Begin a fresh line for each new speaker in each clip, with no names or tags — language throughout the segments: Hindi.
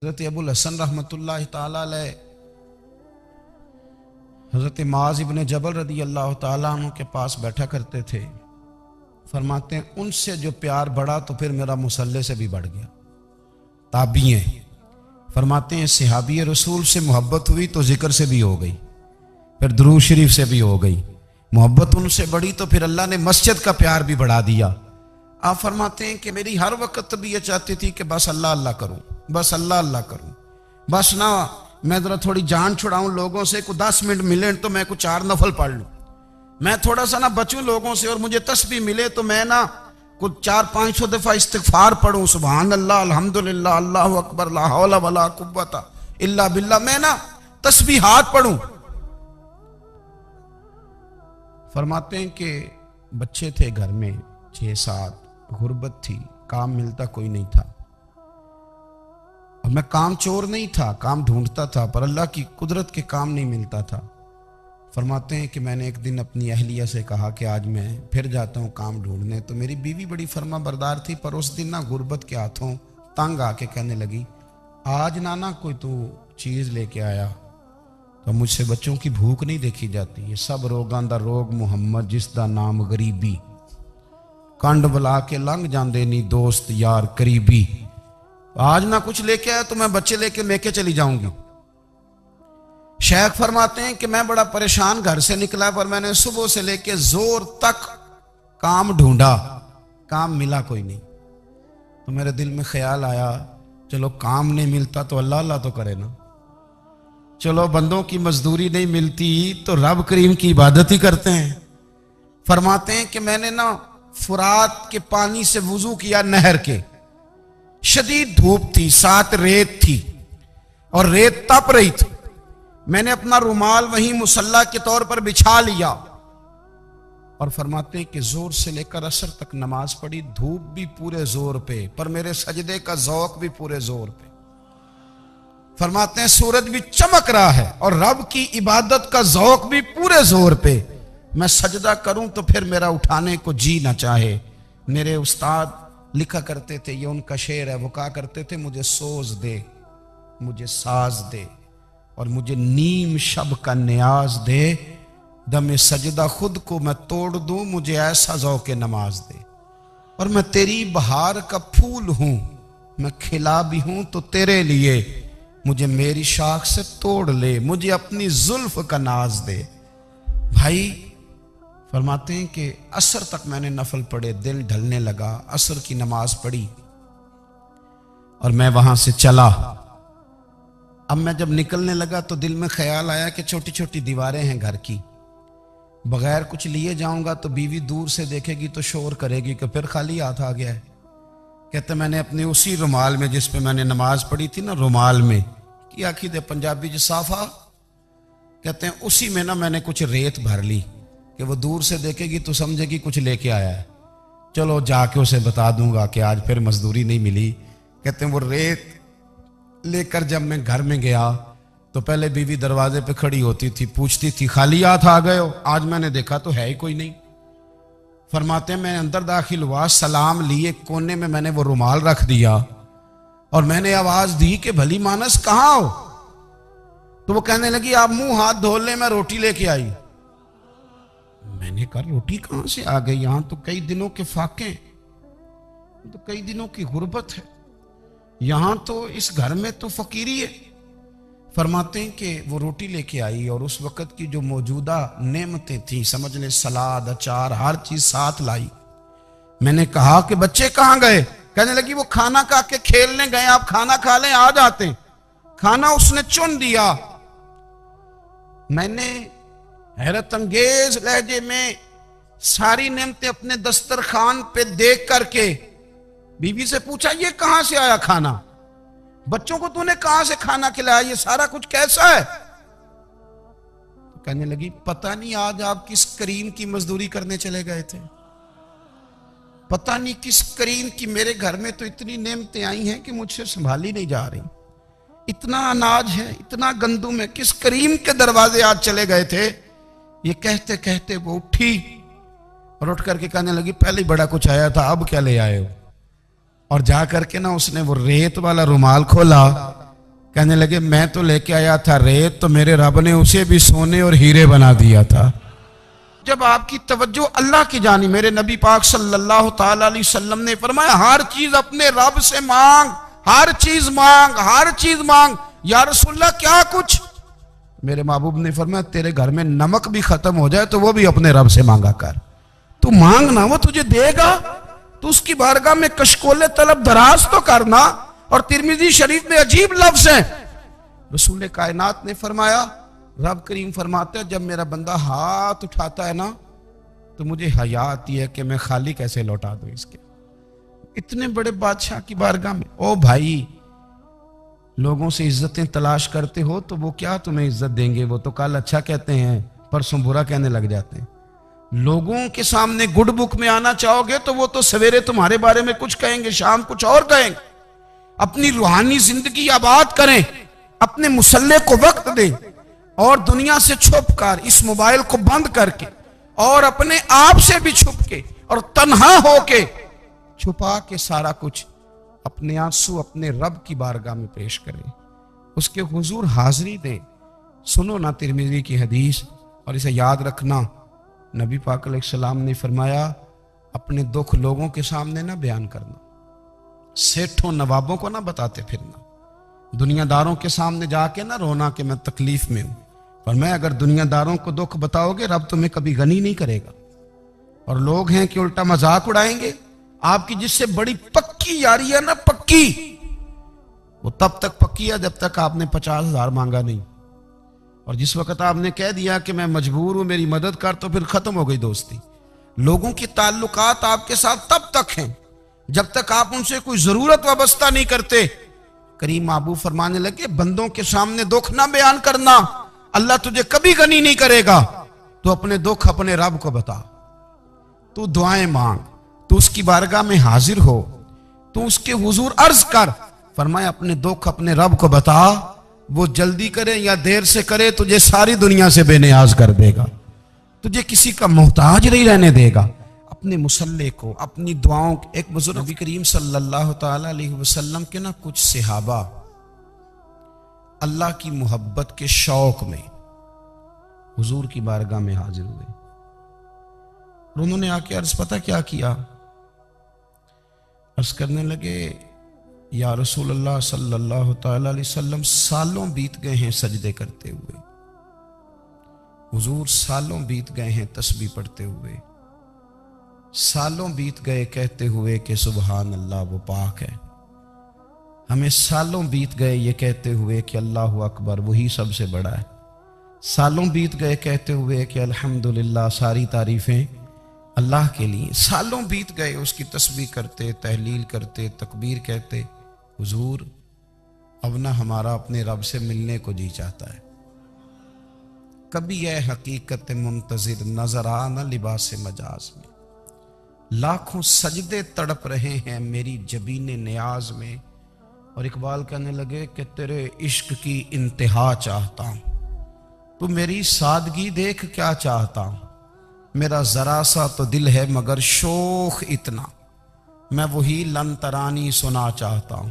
हज़रत अबुल हसन रहमतुल्लाह ताला अलैह हज़रत माज़ इब्न जबल रदी अल्लाह ताला अन्हु के पास बैठा करते थे। फरमाते हैं उनसे जो प्यार बढ़ा तो फिर मेरा मुसल्ले से भी बढ़ गया। ताबी हैं, फरमाते हैं सहाबी रसूल से मोहब्बत हुई तो जिक्र से भी हो गई, फिर दुरूद शरीफ से भी हो गई। मोहब्बत उनसे बढ़ी तो फिर अल्लाह ने मस्जिद का प्यार भी बढ़ा दिया। आप फरमाते हैं कि मेरी हर वक्त तबीयत चाहती थी कि बस अल्लाह अल्लाह करूं, बस अल्लाह अल्लाह करूं, बस ना मैं जरा थोड़ी जान छुड़ाऊं लोगों से, कुछ 10 मिनट मिले तो मैं कुछ 4 नफल पढ़ लूं, मैं थोड़ा सा ना बचूं लोगों से, और मुझे तस्बीह मिले तो मैं ना कुछ 400-500 दफा इस्तिगफार पढ़ूं, सुभान अल्लाह अल्हम्दुलिल्लाह अल्लाहु अकबर ला हौला वला कुव्वता इल्ला बिल्लाह, मैं ना तस्बीहात पढ़ूं। फरमाते हैं कि बच्चे थे घर में 6-7, गुर्बत थी, काम मिलता कोई नहीं था, और मैं काम चोर नहीं था, काम ढूंढता था, पर अल्लाह की कुदरत के काम नहीं मिलता था। फरमाते हैं कि मैंने एक दिन अपनी अहलिया से कहा कि आज मैं फिर जाता हूँ काम ढूंढने, तो मेरी बीवी बड़ी फर्मा बरदार थी, पर उस दिन ना गुर्बत के हाथों तंग आके कहने लगी, आज ना कोई तू चीज़ लेके आया तो मुझसे बच्चों की भूख नहीं देखी जाती, ये सब रोगां दा रोग मुहम्मद जिसदा नाम गरीबी, कंड बुला के लंघ जाते नहीं दोस्त यार करीबी, आज ना कुछ लेके आया तो मैं बच्चे लेके चली जाऊंगी। शेख फरमाते हैं कि मैं बड़ा परेशान घर से निकला, पर मैंने सुबह से लेके जोर तक काम ढूंढा, काम मिला कोई नहीं। तो मेरे दिल में ख्याल आया, चलो काम नहीं मिलता तो अल्लाह अल्लाह तो करे ना, चलो बंदों की मजदूरी नहीं मिलती तो रब करीम की इबादत ही करते हैं। फरमाते हैं कि मैंने ना फुरात के पानी से वुजू किया, नहर के, शदीद धूप थी, साथ रेत थी और रेत तप रही थी। मैंने अपना रुमाल वहीं मुसल्ला के तौर पर बिछा लिया, और फरमाते हैं कि जोर से लेकर असर तक नमाज पढ़ी, धूप भी पूरे जोर पे, पर मेरे सजदे का जौक भी पूरे जोर पे। फरमाते हैं सूरज भी चमक रहा है और रब की इबादत का जौक भी पूरे जोर पे। मैं सजदा करूं तो फिर मेरा उठाने को जी ना चाहे। मेरे उस्ताद लिखा करते थे, ये उनका शेर है, वो कहा करते थे, मुझे सोज दे, मुझे साज दे, और मुझे नीम शब का न्याज दे, दमे सजदा खुद को मैं तोड़ दूं, मुझे ऐसा ज़ौक़ नमाज दे। और मैं तेरी बहार का फूल हूं, मैं खिला भी हूं तो तेरे लिए, मुझे मेरी शाख से तोड़ ले, मुझे अपनी जुल्फ का नाज दे। भाई फरमाते हैं कि असर तक मैंने नफल पढ़े, दिल ढलने लगा, असर की नमाज पढ़ी और मैं वहां से चला। अब मैं जब निकलने लगा तो दिल में ख्याल आया कि छोटी छोटी दीवारें हैं घर की, बगैर कुछ लिए जाऊंगा तो बीवी दूर से देखेगी तो शोर करेगी कि फिर खाली हाथ आ गया है। कहते मैंने अपने उसी रुमाल में जिस पे मैंने नमाज पढ़ी थी ना, रुमाल में की आखी दे पंजाबी ज साफा, कहते हैं उसी में ना मैंने कुछ रेत भर ली कि वो दूर से देखेगी तो समझेगी कुछ लेके आया है, चलो जाके उसे बता दूंगा कि आज फिर मजदूरी नहीं मिली। कहते हैं वो रेत लेकर जब मैं घर में गया तो पहले बीवी दरवाजे पे खड़ी होती थी, पूछती थी खाली हाथ आ गए हो, आज मैंने देखा तो है ही कोई नहीं। फरमाते हैं मैं अंदर दाखिल हुआ, सलाम लिए, कोने में मैंने वो रुमाल रख दिया और मैंने आवाज दी कि भली मानस कहां हो? तो वो कहने लगी आप मुंह हाथ धो ले, मैं रोटी लेके आई। मैंने कहा रोटी कहां से आ गई, यहां तो कई दिनों के फाके, तो कई दिनों की गुर्बत है, यहां तो इस घर में तो फकीरी है। फरमाते हैं कि वो रोटी लेके आई और उस वक्त की जो मौजूदा नेमतें थी, समझ ले सलाद अचार हर चीज साथ लाई। मैंने कहा कि बच्चे कहां गए? कहने लगी वो खाना खा के खेलने गए, आप खाना खा लें आ जाते। खाना उसने चुन दिया। मैंने हैरत अंगेज लहजे में सारी नेमतें अपने दस्तरखान पे देख करके बीवी से पूछा ये कहां से आया खाना, बच्चों को तूने कहां से खाना खिलाया, ये सारा कुछ कैसा है? तो कहने लगी पता नहीं आज आप किस करीम की मजदूरी करने चले गए थे, पता नहीं किस करीम की, मेरे घर में तो इतनी नेमतें आई हैं कि मुझसे संभाली नहीं जा रही, इतना अनाज है, इतना गंदुम है, किस करीम के दरवाजे आज चले गए थे? ये कहते कहते वो उठी और उठ करके कहने लगी पहले ही बड़ा कुछ आया था, अब क्या ले आए हो? और जा करके ना उसने वो रेत वाला रुमाल खोला कहने लगे मैं तो लेके आया था रेत, तो मेरे रब ने उसे भी सोने और हीरे बना दिया था। जब आपकी तवज्जो अल्लाह की जानी, मेरे नबी पाक सल्लल्लाहु ताला अलैहि वसल्लम ने फरमाया हर चीज अपने रब से मांग, हर चीज मांग, हर चीज मांग। या रसूलल्लाह क्या कुछ? मेरे महबूब ने फरमाया तेरे घर में नमक भी खत्म हो जाए तो वो भी अपने रब से मांगा कर। तू मांग ना, वो तुझे देगा। तो उसकी बारगाह में कशकोले तलब दराज तो करना। और तिरमिजी शरीफ में अजीब लफ्ज है, रसूल कायनात ने फरमाया, रब करीम फरमाते हैं जब मेरा बंदा हाथ उठाता है ना तो मुझे हया आती है कि मैं खाली कैसे लौटा दूं इसके। इतने बड़े बादशाह की बारगाह में। ओ भाई, लोगों से इज्जतें तलाश करते हो तो वो क्या तुम्हें इज्जत देंगे? वो तो कल अच्छा कहते हैं, परसों बुरा कहने लग जाते हैं। लोगों के सामने गुड बुक में आना चाहोगे तो वो तो सवेरे तुम्हारे बारे में कुछ कहेंगे, शाम कुछ और कहेंगे। अपनी रूहानी जिंदगी आबाद करें, अपने मुसल्ले को वक्त दें और दुनिया से छुप कर, इस मोबाइल को बंद करके और अपने आप से भी छुप के और तन्हा होके छुपा के सारा कुछ अपने आंसू अपने रब की बारगाह में पेश करें, उसके हुजूर हाजिरी दें। सुनो ना तिरमिजी की हदीस और इसे याद रखना। नबी पाक अलैहिस्सलाम ने फरमाया अपने दुख लोगों के सामने ना बयान करना, सेठों नवाबों को ना बताते फिरना, दुनियादारों के सामने जाके ना रोना कि मैं तकलीफ में हूं। पर मैं अगर दुनियादारों को दुख बताओगे रब तुम्हें कभी गनी नहीं करेगा। और लोग हैं कि उल्टा मजाक उड़ाएंगे। आपकी जिससे बड़ी पक्की यारी है ना, पक्की, वो तब तक पक्की है जब तक आपने 50,000 मांगा नहीं। और जिस वक्त आपने कह दिया कि मैं मजबूर हूं मेरी मदद कर, तो फिर खत्म हो गई दोस्ती। लोगों के ताल्लुकात आपके साथ तब तक हैं जब तक आप उनसे कोई जरूरत वाबस्ता नहीं करते। करीम महबूब फरमाने लगे बंदों के सामने दुख ना बयान करना, अल्लाह तुझे कभी गनी नहीं करेगा। तो अपने दुख अपने रब को बता, तू दुआएं मांग, तू उसकी बारगाह में हाजिर हो, तू उसके हुजूर अर्ज कर। फरमाया अपने दुख अपने रब को बता, वो जल्दी करे या देर से करे तुझे सारी दुनिया से बेनियाज कर देगा, तुझे किसी का मोहताज नहीं रहने देगा। अपने मुसल्ले को, अपनी दुआओं। एक बुजुर्ग नबी करीम सल्लल्लाहु ताला अलैहि वसल्लम के ना कुछ सहाबा अल्लाह की मोहब्बत के शौक में हुजूर की बारगाह में हाजिर हुए। और उन्होंने आके अर्ज पता क्या किया? अर्ज करने लगे या रसूल अल्लाह सल्लल्लाहु ताला अलैहि वसल्लम सालों बीत गए हैं सजदे करते हुए, हुजूर सालों बीत गए हैं तस्बीह पढ़ते हुए, सालों बीत गए कहते हुए कि सुबहान अल्लाह वो पाक है, हमें सालों बीत गए ये कहते हुए कि अल्लाह अकबर वही सबसे बड़ा है, सालों बीत गए कहते हुए कि अल्हम्दुलिल्लाह सारी तारीफें अल्लाह के लिए, सालों बीत गए उसकी तस्बीह करते, तहलील करते, तकबीर कहते। हुजूर अब ना हमारा अपने रब से मिलने को जी चाहता है। कभी यह हकीकत मुंतजिर नजर आ न लिबास मजाज में, लाखों सजदे तड़प रहे हैं मेरी जबीने नियाज में। और इकबाल कहने लगे कि तेरे इश्क की इंतहा चाहता हूं, तू मेरी सादगी देख क्या चाहता हूं, मेरा जरा सा तो दिल है मगर शोख इतना, मैं वही लन तरानी सुना चाहता हूं।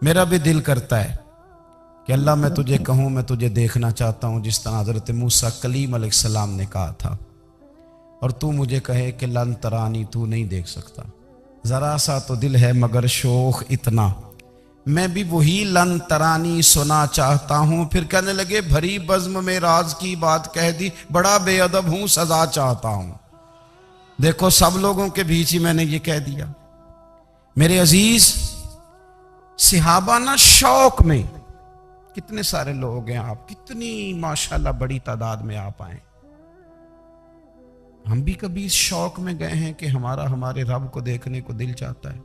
मेरा भी दिल करता है कि अल्लाह मैं तुझे कहूं मैं तुझे देखना चाहता हूं, जिस तरह हजरत मूसा कलीम अलैहिस्सलाम ने कहा था, और तू मुझे कहे कि लन तरानी तू नहीं देख सकता, जरा सा तो दिल है मगर शोख इतना, मैं भी वही लन तरानी सुना चाहता हूं। फिर कहने लगे भरी बज्म में राज की बात कह दी, बड़ा बेअदब हूं सजा चाहता हूं। देखो सब लोगों के बीच ही मैंने ये कह दिया। मेरे अजीज सहाबा ना शौक में, कितने सारे लोग हैं आप, कितनी माशाल्लाह बड़ी तादाद में आप आए। हम भी कभी इस शौक में गए हैं कि हमारा हमारे रब को देखने को दिल चाहता है,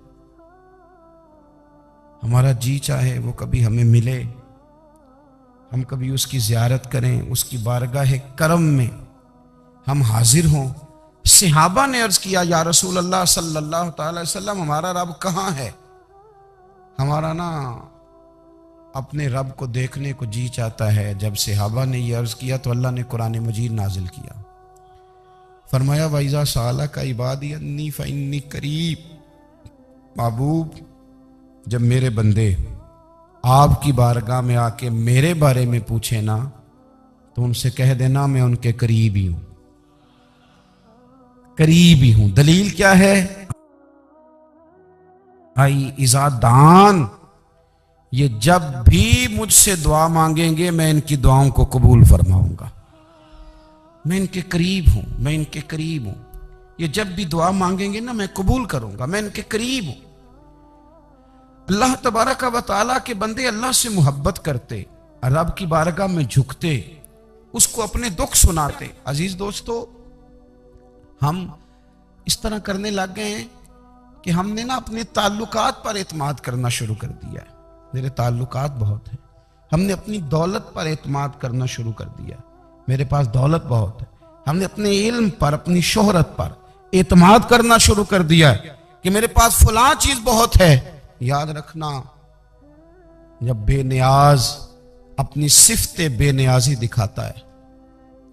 हमारा जी चाहे वो कभी हमें मिले, हम कभी उसकी ज़ियारत करें, उसकी बारगाह करम में हम हाजिर हों। सहाबा ने अर्ज किया या रसूल अल्लाह सल्लल्लाहु अलैहि वसल्लम हमारा रब कहाँ है? हमारा ना अपने रब को देखने को जी चाहता है। जब सहाबा ने यह अर्ज किया तो अल्लाह ने कुरान मजीद नाजिल किया, फरमाया वैज़ा साला का इबादी अन्नी फ़इन्नी करीब। महबूब जब मेरे बंदे आपकी बारगाह में आके मेरे बारे में पूछे ना तो उनसे कह देना मैं उनके करीब ही हूं, करीब ही हूं। दलील क्या है? भाई इजादान ये जब भी मुझसे दुआ मांगेंगे मैं इनकी दुआओं को कबूल फरमाऊंगा। मैं इनके करीब हूं, मैं इनके करीब हूं। ये जब भी दुआ मांगेंगे ना मैं कबूल करूंगा, मैं इनके करीब हूं। अल्लाह तबारक व तआला के बंदे अल्लाह से मोहब्बत करते, रब की बारगाह में झुकते, उसको अपने दुख सुनाते। अजीज दोस्तों, हम इस तरह करने लग गए हैं कि हमने ना अपने ताल्लुकात पर एतमाद करना शुरू कर दिया है। मेरे ताल्लुकात बहुत हैं। हमने अपनी दौलत पर एतमाद करना शुरू कर दिया, मेरे पास दौलत बहुत है। हमने अपने इल्म पर, अपनी शोहरत पर एतमाद करना शुरू कर दिया है कि मेरे पास फलां चीज बहुत है। याद रखना, जब बेनियाज अपनी सिफ्ते बेनियाजी दिखाता है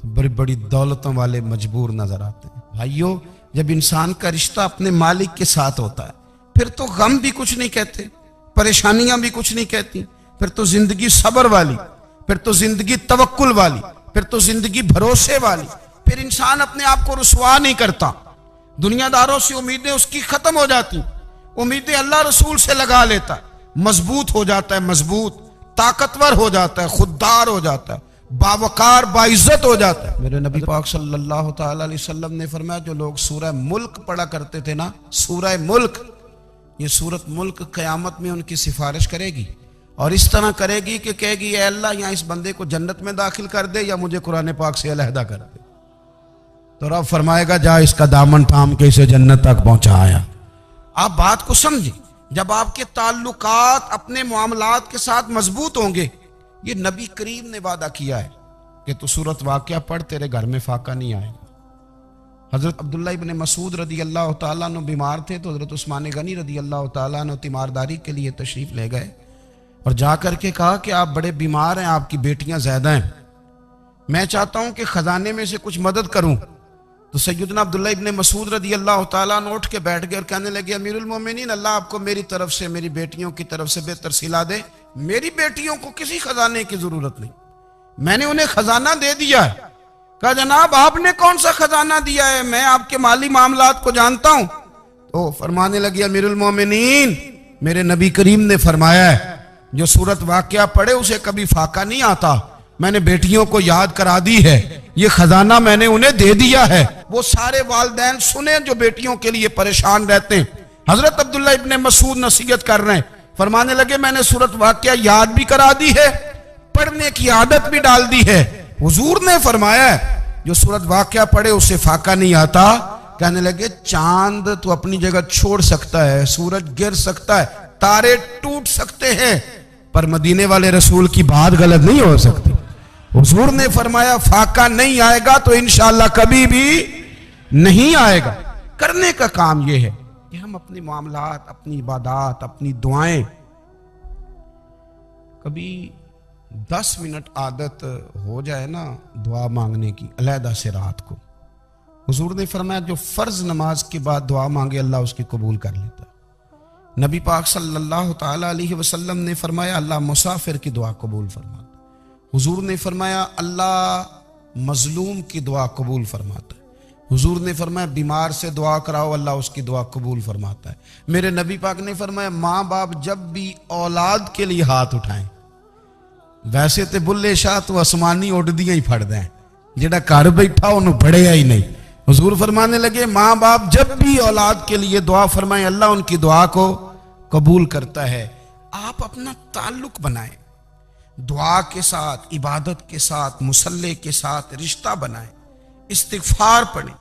तो बड़ी बड़ी दौलतों वाले मजबूर नजर आते हैं। भाइयों, जब इंसान का रिश्ता अपने मालिक के साथ होता है फिर तो गम भी कुछ नहीं कहते, परेशानियां भी कुछ नहीं कहती, फिर तो जिंदगी सब्र वाली, फिर तो जिंदगी तवक्कुल वाली, फिर तो जिंदगी भरोसे वाली। फिर इंसान अपने आप को रुसवा नहीं करता, दुनियादारों से उम्मीदें उसकी खत्म हो जाती, उम्मीदें अल्लाह रसूल से लगा लेता, मजबूत हो जाता है, मजबूत, ताकतवर हो जाता है, खुददार हो जाता है, बावकार बाइज्जत हो जाता है। मेरे नबी पाक सल्लल्लाहु ताला अलैहि वसल्लम ने फरमाया, जो लोग सूरह मुल्क पढ़ा करते थे ना, सूरह मुल्क, ये सूरत मुल्क क़यामत में उनकी सिफारिश करेगी और इस तरह करेगी कि कहेगी, ए अल्लाह यहाँ इस बंदे को जन्नत में दाखिल कर दे या मुझे कुरान पाक से अलहदा कर दे। तो रब फरमाएगा, जा इसका दामन थाम के इसे जन्नत तक पहुंचाया। आप बात को समझे, जब आपके ताल्लुकात अपने मामलात के साथ मजबूत होंगे, ये नबी करीम ने वादा किया है कि तू सूरत वाक़या पढ़, तेरे घर में फाका नहीं आएगा। हजरत अब्दुल्ला इब्न मसूद रदी अल्लाह तआला अन्हु बीमार थे तो हजरत उस्मान गनी रदी अल्लाह तआला अन्हु तीमारदारी के लिए तशरीफ ले गए और जाकर के कहा कि आप बड़े बीमार हैं, आपकी बेटियां ज्यादा हैं, मैं चाहता हूं कि खजाने में से कुछ मदद करूं। तो सैयदना अब्दुल्ला इब्न मसूद रदी अल्लाह तआला अन्हु उठ के बैठ गए और कहने लगे, अमीरुल मोमिनीन, अल्लाह आपको मेरी तरफ से, मेरी बेटियों की तरफ से बेहतर सिला दे। मेरी बेटियों को किसी खजाने की जरूरत नहीं, मैंने उन्हें खजाना दे दिया है। कहा, जनाब आपने कौन सा खजाना दिया है, मैं आपके माली मामलात को जानता हूं। तो फरमाने लगे, अमीरुल मोमिनीन, मेरे नबी करीम ने फरमाया है, जो सूरत वाक़या पढ़े उसे कभी फाका नहीं आता। मैंने बेटियों को याद करा दी है, ये खजाना मैंने उन्हें दे दिया है। वो सारे वालिदैन सुने जो बेटियों के लिए परेशान रहते हैं। हजरत अब्दुल्ला इब्ने मसूद नसीहत कर रहे हैं, फरमाने लगे, मैंने सूरत वाक़या याद भी करा दी है, पढ़ने की आदत भी डाल दी है। हुजूर ने फरमाया है, जो सूरत वाक़या पढ़े उसे फाका नहीं आता। कहने लगे, चांद तो अपनी जगह छोड़ सकता है, सूरज गिर सकता है, तारे टूट सकते हैं, पर मदीने वाले रसूल की बात गलत नहीं हो सकती। हुजूर ने फरमाया, फाका नहीं आएगा तो इंशाअल्लाह कभी भी नहीं आएगा। करने का काम यह है कि हम अपने मामलात, अपनी इबादत, अपनी दुआएं, कभी 10 मिनट आदत हो जाए ना दुआ मांगने की, अलहदा से रात को। हुजूर ने फरमाया, जो फर्ज नमाज के बाद दुआ मांगे अल्लाह उसकी कबूल कर लेता। नबी पाक सल्लल्लाहु ताला अलैहि वसल्लम ने फरमाया, अल्लाह मुसाफिर की दुआ कबूल फरमाता। हुजूर ने फरमाया, अल्लाह मजलूम की दुआ कबूल फरमाता है। हुजूर ने फरमाया, बीमार से दुआ कराओ, अल्लाह उसकी दुआ कबूल फरमाता है। मेरे नबी पाक ने फरमाया, माँ बाप जब भी औलाद के लिए हाथ उठाएं, वैसे तो बुल्ले शाह तो आसमानी उड़दियां ही फड़ दें, जेड़ा घर बैठा उन्होंने बढ़िया ही नहीं। हुजूर फरमाने लगे, माँ बाप जब भी औलाद के लिए दुआ फरमाएं, अल्लाह उनकी दुआ को कबूल करता है। आप अपना ताल्लुक बनाएं दुआ के साथ, इबादत के साथ, मुसल्ले के साथ रिश्ता बनाएं, इस्तिगफार पढ़ें,